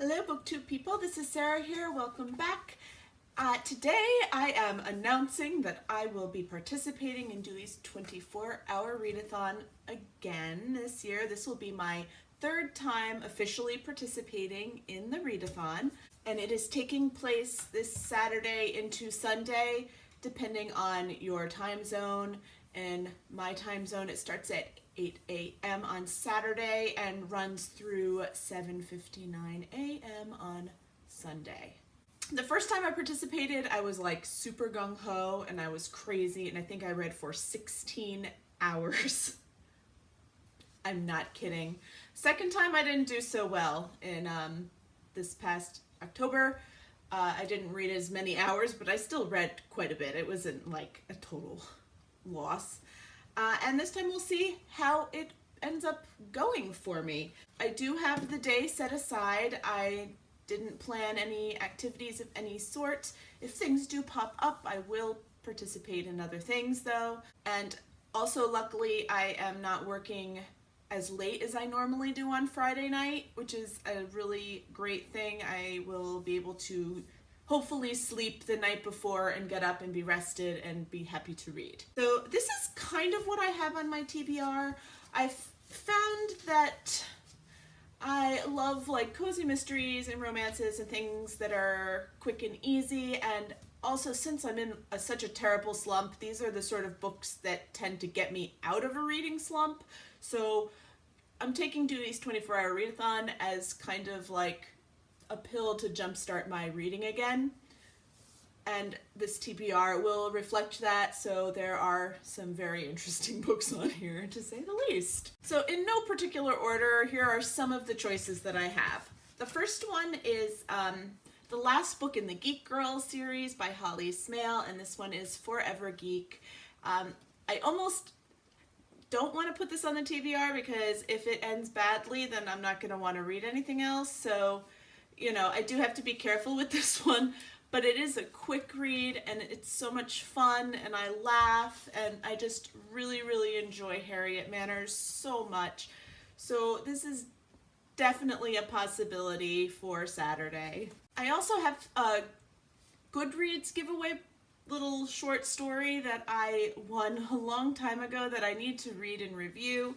Hello booktube people, this is Sarah here, welcome back. Today I am announcing that I will be participating in Dewey's 24-hour readathon again this year. This will be my third time officially participating in the readathon, and it is taking place this Saturday into Sunday depending on your time zone. In my time zone it starts at 8 a.m. on Saturday and runs through 7:59 a.m. on Sunday. The first time I participated, I was like super gung-ho and I was crazy, and I think I read for 16 hours. I'm not kidding. Second time I didn't do so well. In this past October, I didn't read as many hours, but I still read quite a bit. It wasn't like a total loss. And this time we'll see how it ends up going for me. I do have the day set aside. I didn't plan any activities of any sort. If things do pop up, I will participate in other things though. And also luckily I am not working as late as I normally do on Friday night, which is a really great thing. I will be able to hopefully sleep the night before and get up and be rested and be happy to read. So this is kind of what I have on my TBR. I've found that I love like cozy mysteries and romances and things that are quick and easy, and also since I'm in such a terrible slump, these are the sort of books that tend to get me out of a reading slump. So I'm taking Dewey's 24-hour readathon as kind of like a pill to jumpstart my reading again, and this TBR will reflect that, so there are some very interesting books on here to say the least. So in no particular order, here are some of the choices that I have. The first one is the last book in the Geek Girls series by Holly Smale, and this one is Forever Geek. I almost don't want to put this on the TBR because if it ends badly, then I'm not going to want to read anything else. So you know, I do have to be careful with this one, but it is a quick read and it's so much fun and I laugh and I just really enjoy Harriet Manners so much. So this is definitely a possibility for Saturday. I also have a Goodreads giveaway little short story that I won a long time ago that I need to read and review,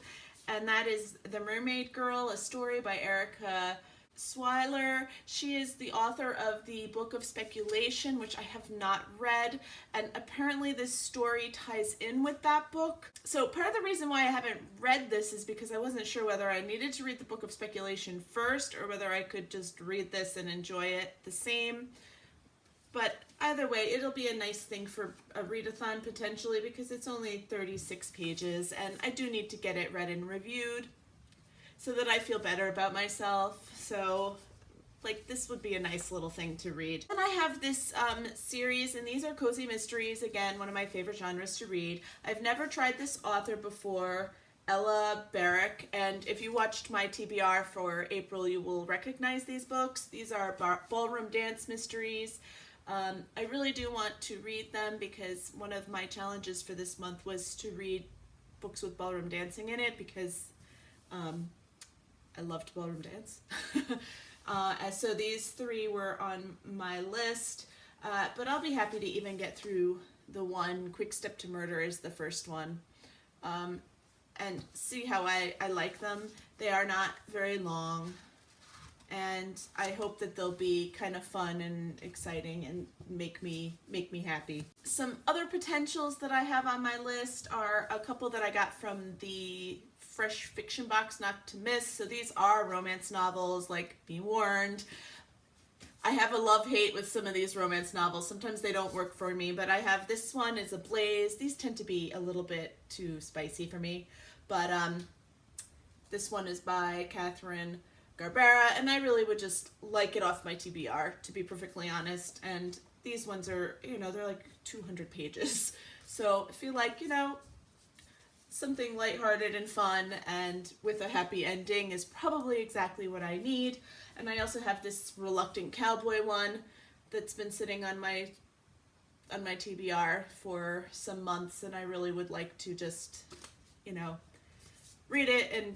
and that is The Mermaid Girl, a story by Erica Swiler. She is the author of the Book of Speculation, which I have not read, and apparently this story ties in with that book. So part of the reason why I haven't read this is because I wasn't sure whether I needed to read the Book of Speculation first or whether I could just read this and enjoy it the same. But either way, it'll be a nice thing for a readathon potentially because it's only 36 pages and I do need to get it read and reviewed so that I feel better about myself. So like this would be a nice little thing to read. And I have this series, and these are cozy mysteries, again, one of my favorite genres to read. I've never tried this author before, Ella Barrick, and if you watched my TBR for April, you will recognize these books. These are ballroom dance mysteries. I really do want to read them because one of my challenges for this month was to read books with ballroom dancing in it because I loved ballroom dance. So these three were on my list, but I'll be happy to even get through the one. Quick Step to Murder is the first one, and see how I like them. They are not very long, and I hope that they'll be kind of fun and exciting and make me happy. Some other potentials that I have on my list are a couple that I got from the Fresh Fiction Box Not to Miss. So these are romance novels, like, be warned. I have a love-hate with some of these romance novels. Sometimes they don't work for me, but I have this one is Ablaze. These tend to be a little bit too spicy for me, but this one is by Catherine Garbera, and I really would just like it off my TBR, to be perfectly honest. And these ones are, you know, they're like 200 pages. So if you like, you know, something lighthearted and fun and with a happy ending is probably exactly what I need. And I also have this Reluctant Cowboy one that's been sitting on my TBR for some months, and I really would like to just, you know, read it and,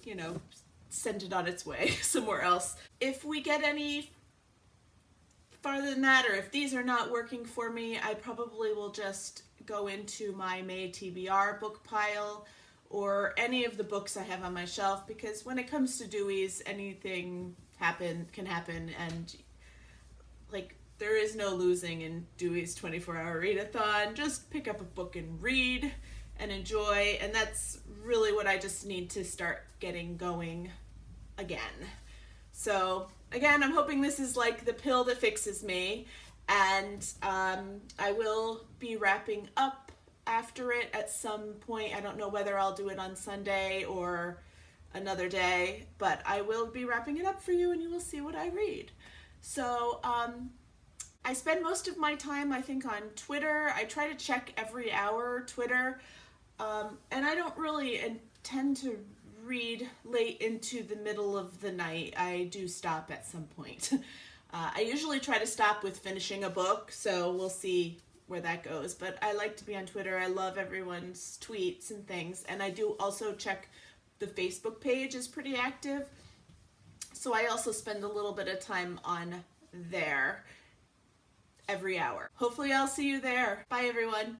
you know, send it on its way somewhere else. If we get any farther than that, or if these are not working for me, I probably will just go into my May TBR book pile or any of the books I have on my shelf, because when it comes to Dewey's, anything can happen, and like, there is no losing in Dewey's 24-hour readathon. Just pick up a book and read and enjoy, and that's really what I just need to start getting going again. So again, I'm hoping this is like the pill that fixes me, and I will be wrapping up after it at some point. I don't know whether I'll do it on Sunday or another day, but I will be wrapping it up for you, and you will see what I read. So I spend most of my time, I think, on Twitter. I try to check every hour Twitter, and I don't really intend to read late into the middle of the night. I do stop at some point. I usually try to stop with finishing a book, so we'll see where that goes. But I like to be on Twitter. I love everyone's tweets and things, and I do also check the Facebook page is pretty active, so I also spend a little bit of time on there every hour. Hopefully I'll see you there. Bye everyone.